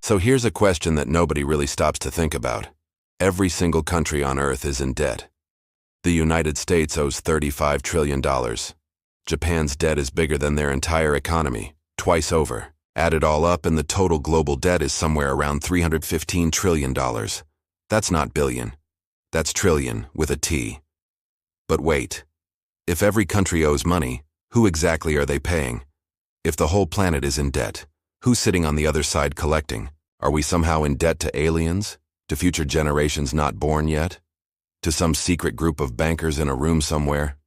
So here's a question that nobody really stops to think about. Every single country on Earth is in debt. The United States owes $35 trillion. Japan's debt is bigger than their entire economy, twice over. Add it all up and the total global debt is somewhere around $315 trillion. That's not billion. That's trillion, with a T. But wait. If every country owes money, who exactly are they paying? If the whole planet is in debt, who's sitting on the other side collecting? Are we somehow in debt to aliens? To future generations not born yet? To some secret group of bankers in a room somewhere?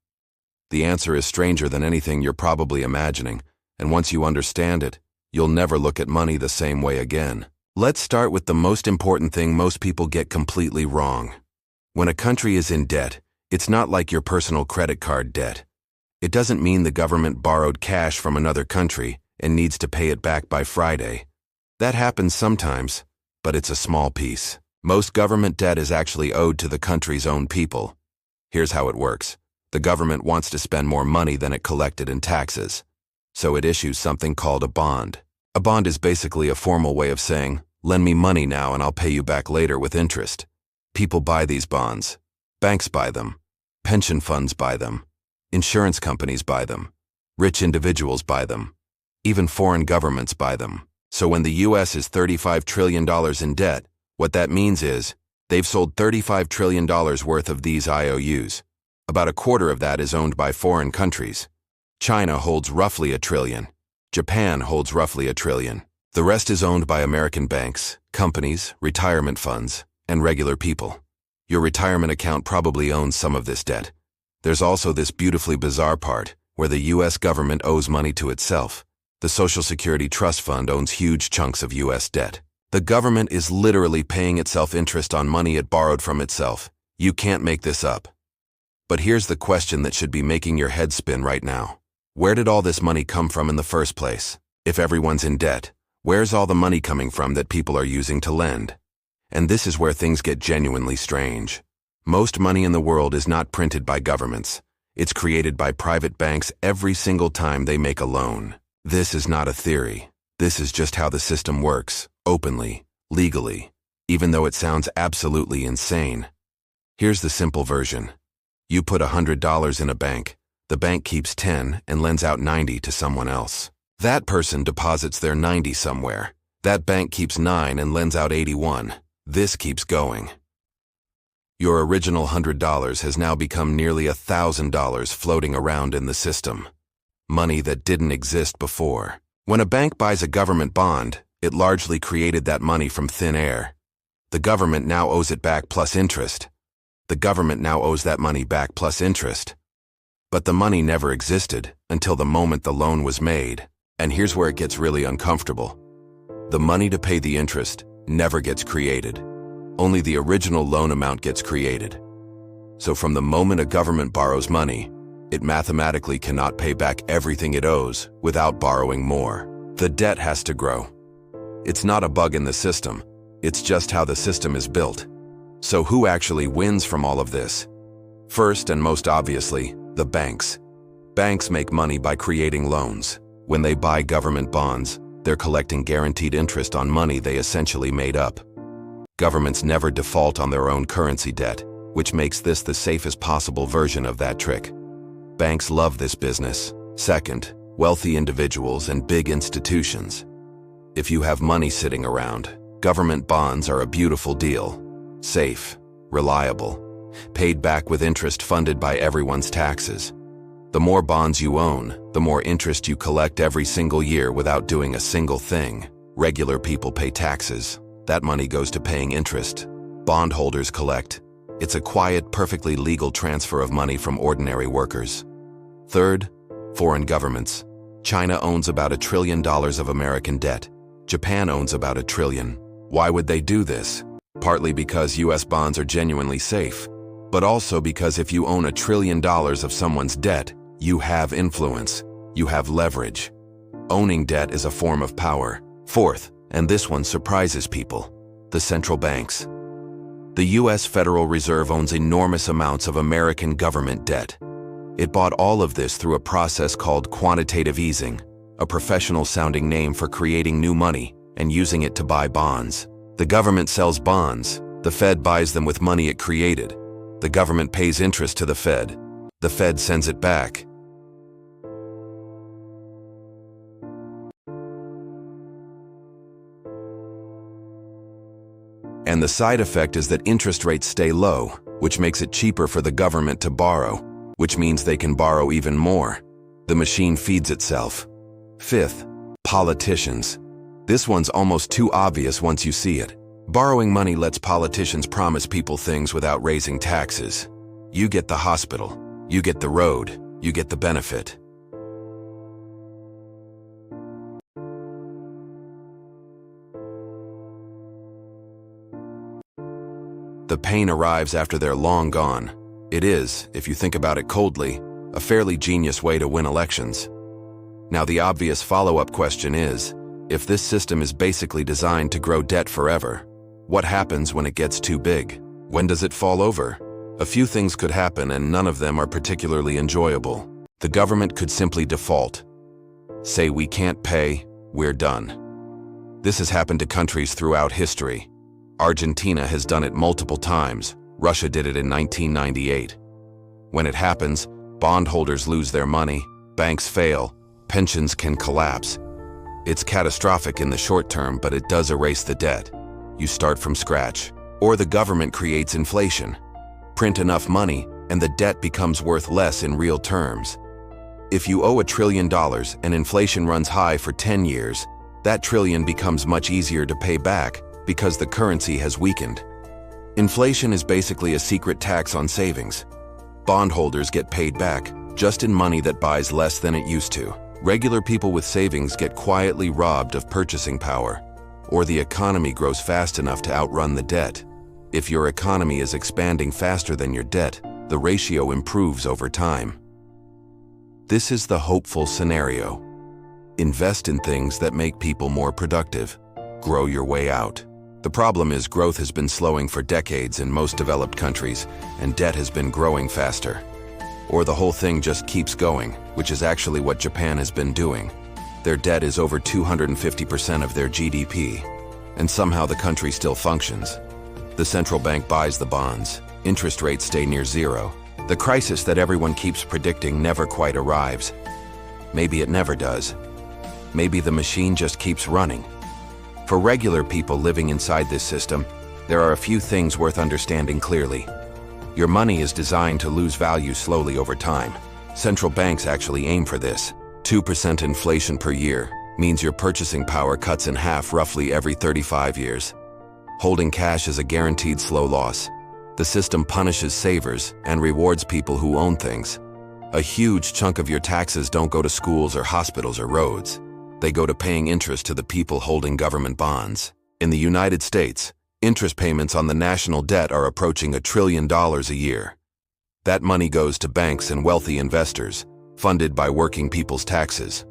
The answer is stranger than anything you're probably imagining, and once you understand it, you'll never look at money the same way again. Let's start with the most important thing most people get completely wrong. When a country is in debt, it's not like your personal credit card debt. It doesn't mean the government borrowed cash from another country and needs to pay it back by Friday. That happens sometimes, but it's a small piece. Most government debt is actually owed to the country's own people. Here's how it works. The government wants to spend more money than it collected in taxes, so it issues something called a bond. A bond is basically a formal way of saying, lend me money now and I'll pay you back later with interest. People buy these bonds. Banks buy them. Pension funds buy them. Insurance companies buy them. Rich individuals buy them. Even foreign governments buy them. So when the US is $35 trillion in debt, what that means is, they've sold $35 trillion worth of these IOUs. About a quarter of that is owned by foreign countries. China holds roughly $1 trillion. Japan holds roughly $1 trillion. The rest is owned by American banks, companies, retirement funds, and regular people. Your retirement account probably owns some of this debt. There's also this beautifully bizarre part, where the US government owes money to itself. The Social Security Trust Fund owns huge chunks of US debt. The government is literally paying itself interest on money it borrowed from itself. You can't make this up. But here's the question that should be making your head spin right now. Where did all this money come from in the first place? If everyone's in debt, where's all the money coming from that people are using to lend? And this is where things get genuinely strange. Most money in the world is not printed by governments. It's created by private banks every single time they make a loan. This is not a theory. This is just how the system works, openly, legally, even though it sounds absolutely insane. Here's the simple version. You put $100 in a bank. The bank keeps 10 and lends out 90 to someone else. That person deposits their 90 somewhere. That bank keeps 9 and lends out 81. This keeps going. Your original $100 has now become nearly $1,000 floating around in the system. Money that didn't exist before. When a bank buys a government bond, it largely created that money from thin air. The government now owes it back plus interest. The government now owes that money back plus interest. But the money never existed until the moment the loan was made. And here's where it gets really uncomfortable. The money to pay the interest never gets created. Only the original loan amount gets created. So from the moment a government borrows money, it mathematically cannot pay back everything it owes without borrowing more. The debt has to grow. It's not a bug in the system. It's just how the system is built. So who actually wins from all of this? First and most obviously, the banks. Banks make money by creating loans. When they buy government bonds, they're collecting guaranteed interest on money they essentially made up. Governments never default on their own currency debt, which makes this the safest possible version of that trick. Banks love this business. Second, wealthy individuals and big institutions. If you have money sitting around, government bonds are a beautiful deal. Safe, reliable, paid back with interest funded by everyone's taxes. The more bonds you own, the more interest you collect every single year without doing a single thing. Regular people pay taxes. That money goes to paying interest. Bondholders collect. It's a quiet, perfectly legal transfer of money from ordinary workers. Third, foreign governments. China owns about $1 trillion of American debt. Japan owns about $1 trillion. Why would they do this? Partly because US bonds are genuinely safe, but also because if you own $1 trillion of someone's debt, you have influence, you have leverage. Owning debt is a form of power. Fourth, and this one surprises people, the central banks. The US Federal Reserve owns enormous amounts of American government debt. It bought all of this through a process called quantitative easing, a professional-sounding name for creating new money and using it to buy bonds. The government sells bonds. The Fed buys them with money it created. The government pays interest to the Fed. The Fed sends it back. And the side effect is that interest rates stay low, which makes it cheaper for the government to borrow, which means they can borrow even more. The machine feeds itself. Fifth, politicians. This one's almost too obvious once you see it. Borrowing money lets politicians promise people things without raising taxes. You get the hospital, you get the road, you get the benefit. The pain arrives after they're long gone. It is, if you think about it coldly, a fairly genius way to win elections. Now the obvious follow-up question is, if this system is basically designed to grow debt forever, what happens when it gets too big? When does it fall over? A few things could happen and none of them are particularly enjoyable. The government could simply default. Say we can't pay, we're done. This has happened to countries throughout history. Argentina has done it multiple times. Russia did it in 1998. When it happens, bondholders lose their money, banks fail, pensions can collapse. It's catastrophic in the short term, but it does erase the debt. You start from scratch. Or the government creates inflation. Print enough money, and the debt becomes worth less in real terms. If you owe $1 trillion and inflation runs high for 10 years, that trillion becomes much easier to pay back because the currency has weakened. Inflation is basically a secret tax on savings. Bondholders get paid back, just in money that buys less than it used to. Regular people with savings get quietly robbed of purchasing power, or the economy grows fast enough to outrun the debt. If your economy is expanding faster than your debt, the ratio improves over time. This is the hopeful scenario. Invest in things that make people more productive. Grow your way out. The problem is growth has been slowing for decades in most developed countries, and debt has been growing faster. Or the whole thing just keeps going, which is actually what Japan has been doing. Their debt is over 250% of their GDP, and somehow the country still functions. The central bank buys the bonds. Interest rates stay near zero. The crisis that everyone keeps predicting never quite arrives. Maybe it never does. Maybe the machine just keeps running. For regular people living inside this system, there are a few things worth understanding clearly. Your money is designed to lose value slowly over time. Central banks actually aim for this. 2% inflation per year means your purchasing power cuts in half roughly every 35 years. Holding cash is a guaranteed slow loss. The system punishes savers and rewards people who own things. A huge chunk of your taxes don't go to schools or hospitals or roads. They go to paying interest to the people holding government bonds. In the United States, interest payments on the national debt are approaching $1 trillion a year. That money goes to banks and wealthy investors, funded by working people's taxes.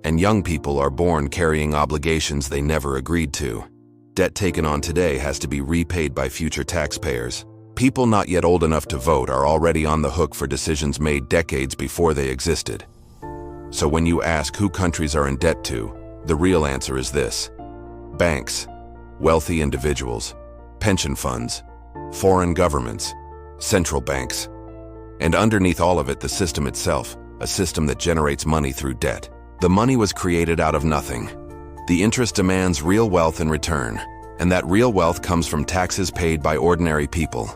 And young people are born carrying obligations they never agreed to. Debt taken on today has to be repaid by future taxpayers. People not yet old enough to vote are already on the hook for decisions made decades before they existed. So when you ask who countries are in debt to, the real answer is this: banks, wealthy individuals, pension funds, foreign governments, central banks. And underneath all of it, the system itself, a system that generates money through debt. The money was created out of nothing. The interest demands real wealth in return, and that real wealth comes from taxes paid by ordinary people.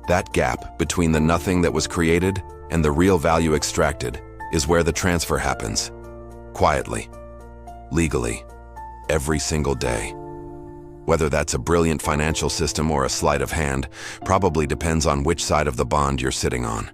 That gap between the nothing that was created and the real value extracted is where the transfer happens. Quietly, legally, every single day. Whether that's a brilliant financial system or a sleight of hand probably depends on which side of the bond you're sitting on.